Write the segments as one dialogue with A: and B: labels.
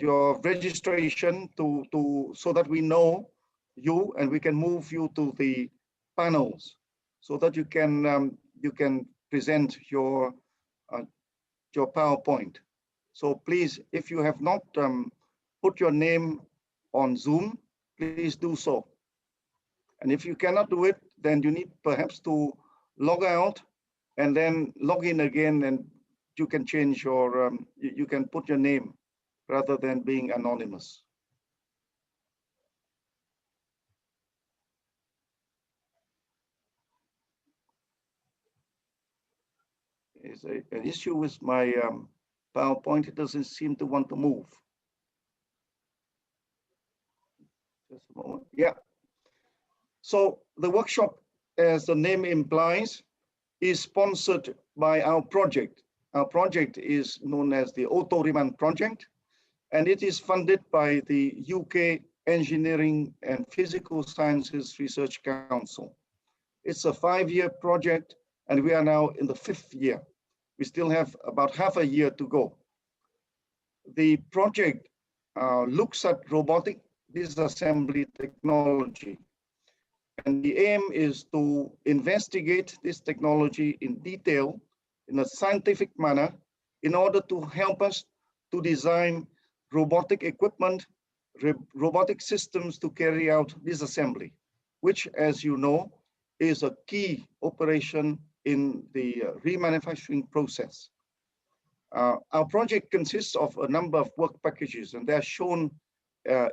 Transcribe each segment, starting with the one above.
A: your registration so that we know you and we can move you to the panels so that you can present your PowerPoint. So please, if you have not put your name on Zoom, please do so. And if you cannot do it, then you need perhaps to log out and then log in again, and you can change your, you can put your name rather than being anonymous. Is an issue with my PowerPoint. It doesn't seem to want to move. Just a moment. Yeah. So the workshop, as the name implies, is sponsored by our project. Our project is known as the AUTOREMAN project, and it is funded by the UK Engineering and Physical Sciences Research Council. It's a 5-year project, and we are now in the 5th year. We still have about half a year to go. The project looks at robotic disassembly technology. And the aim is to investigate this technology in detail in a scientific manner in order to help us to design robotic equipment, robotic systems to carry out disassembly, which, as you know, is a key operation in the remanufacturing process. Our project consists of a number of work packages, and they're shown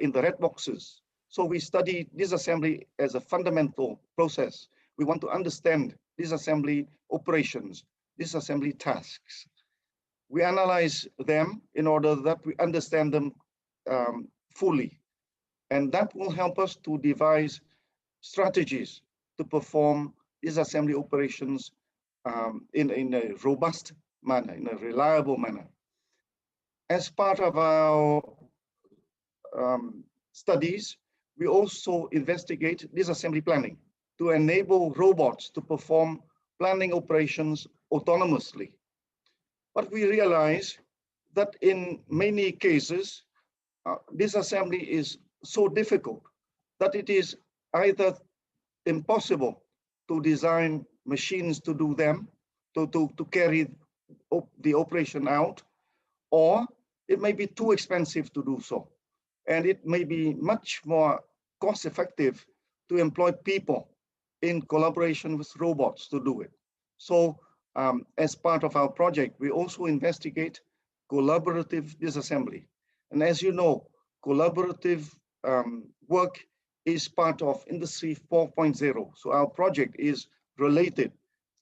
A: in the red boxes. So we study disassembly as a fundamental process. We want to understand disassembly operations, disassembly tasks. We analyze them in order that we understand them fully. And that will help us to devise strategies to perform disassembly operations in a robust manner, in a reliable manner. As part of our studies, we also investigate disassembly planning to enable robots to perform planning operations autonomously. But we realize that in many cases, disassembly is so difficult that it is either impossible to design machines to do them, to carry the operation out, or it may be too expensive to do so. And it may be much more cost-effective to employ people in collaboration with robots to do it. So as part of our project, we also investigate collaborative disassembly. And as you know, collaborative work is part of Industry 4.0. So our project is related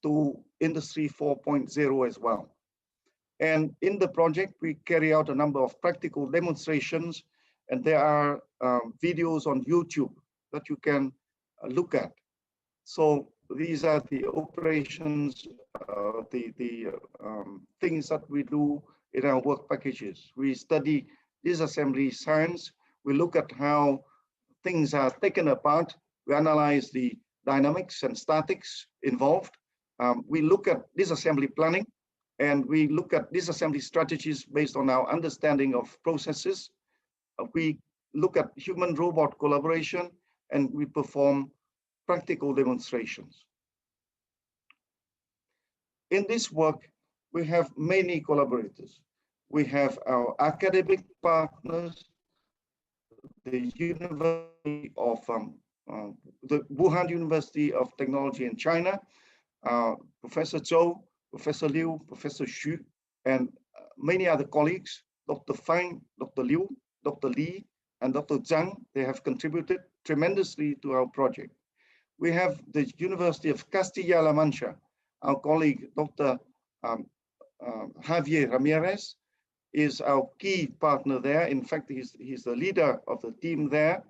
A: to Industry 4.0 as well. And in the project, we carry out a number of practical demonstrations, and there are videos on YouTube that you can look at. So these are the operations, things that we do in our work packages. We study disassembly science. We look at how things are taken apart. We analyze the dynamics and statics involved. We look at disassembly planning, and we look at disassembly strategies based on our understanding of processes. We look at human-robot collaboration, and we perform practical demonstrations. In this work, we have many collaborators. We have our academic partners, the University of the Wuhan University of Technology in China, Professor Zhou, Professor Liu, Professor Xu, and many other colleagues, Dr. Pham, Dr. Liu, Dr. Li, and Dr. Zhang. They have contributed tremendously to our project. We have the University of Castilla-La Mancha. Our colleague, Dr. Javier Ramirez, is our key partner there. In fact, he's the leader of the team there.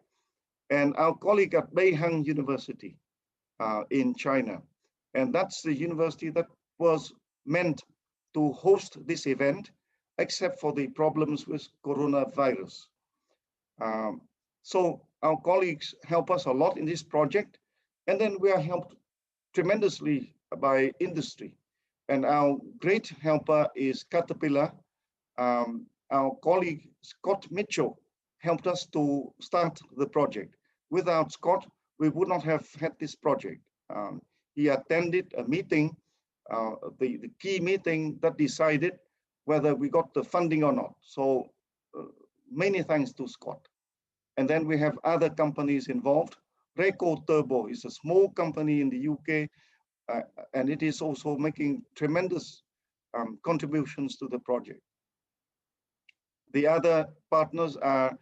A: And our colleague at Beihang University in China. And that's the university that was meant to host this event, except for the problems with coronavirus. So our colleagues help us a lot in this project, and then we are helped tremendously by industry. And our great helper is Caterpillar. our colleague Scott Mitchell helped us to start the project. Without Scott, we would not have had this project. He attended a meeting, the key meeting that decided whether we got the funding or not. So many thanks to Scott. And then we have other companies involved. Reco Turbo is a small company in the UK, and it is also making tremendous contributions to the project. The other partners are,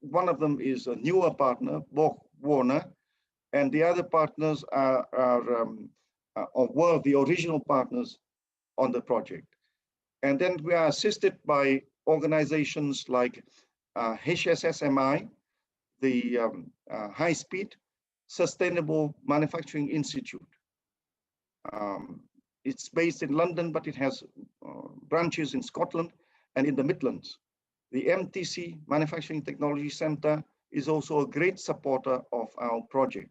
A: one of them is a newer partner, Borg Warner, and the other partners were the original partners on the project. And then we are assisted by organizations like HSSMI, the High Speed Sustainable Manufacturing Institute. It's based in London, but it has branches in Scotland and in the Midlands. The MTC Manufacturing Technology Center is also a great supporter of our project.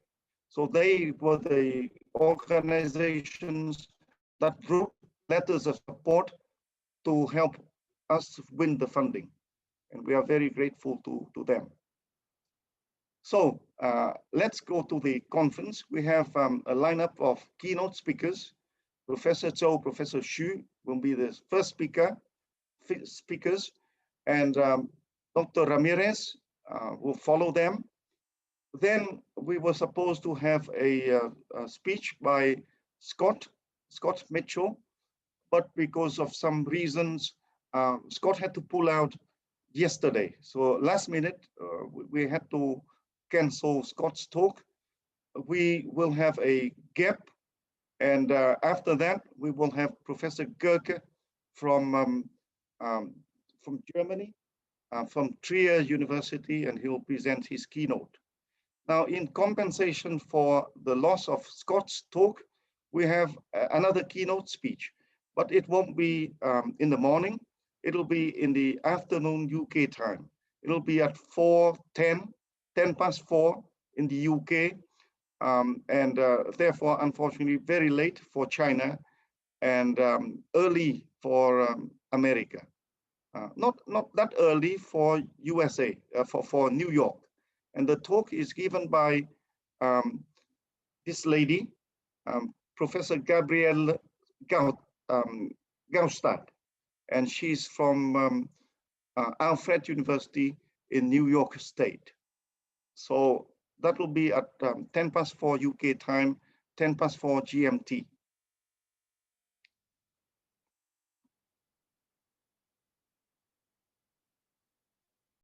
A: So they were the organizations that wrote letters of support to help us win the funding. And we are very grateful to them. So let's go to the conference. We have a lineup of keynote speakers. Professor Zhou, Professor Xu will be the first speakers, and Dr. Ramirez will follow them. Then we were supposed to have a speech by Scott Mitchell, but because of some reasons, Scott had to pull out yesterday. So last minute, we had to cancel Scott's talk. We will have a gap, and after that, we will have Professor Gerke from Germany, from Trier University, and he will present his keynote. Now, in compensation for the loss of Scott's talk, we have another keynote speech, but it won't be in the morning. It'll be in the afternoon UK time. It'll be at 10 past 4 in the UK, and therefore, unfortunately, very late for China and early for America. Not that early for USA, for New York. And the talk is given by this lady, Professor Gabrielle Gaustad, and she's from Alfred University in New York State. So that will be at 10 past 4 UK time, 10 past 4 GMT.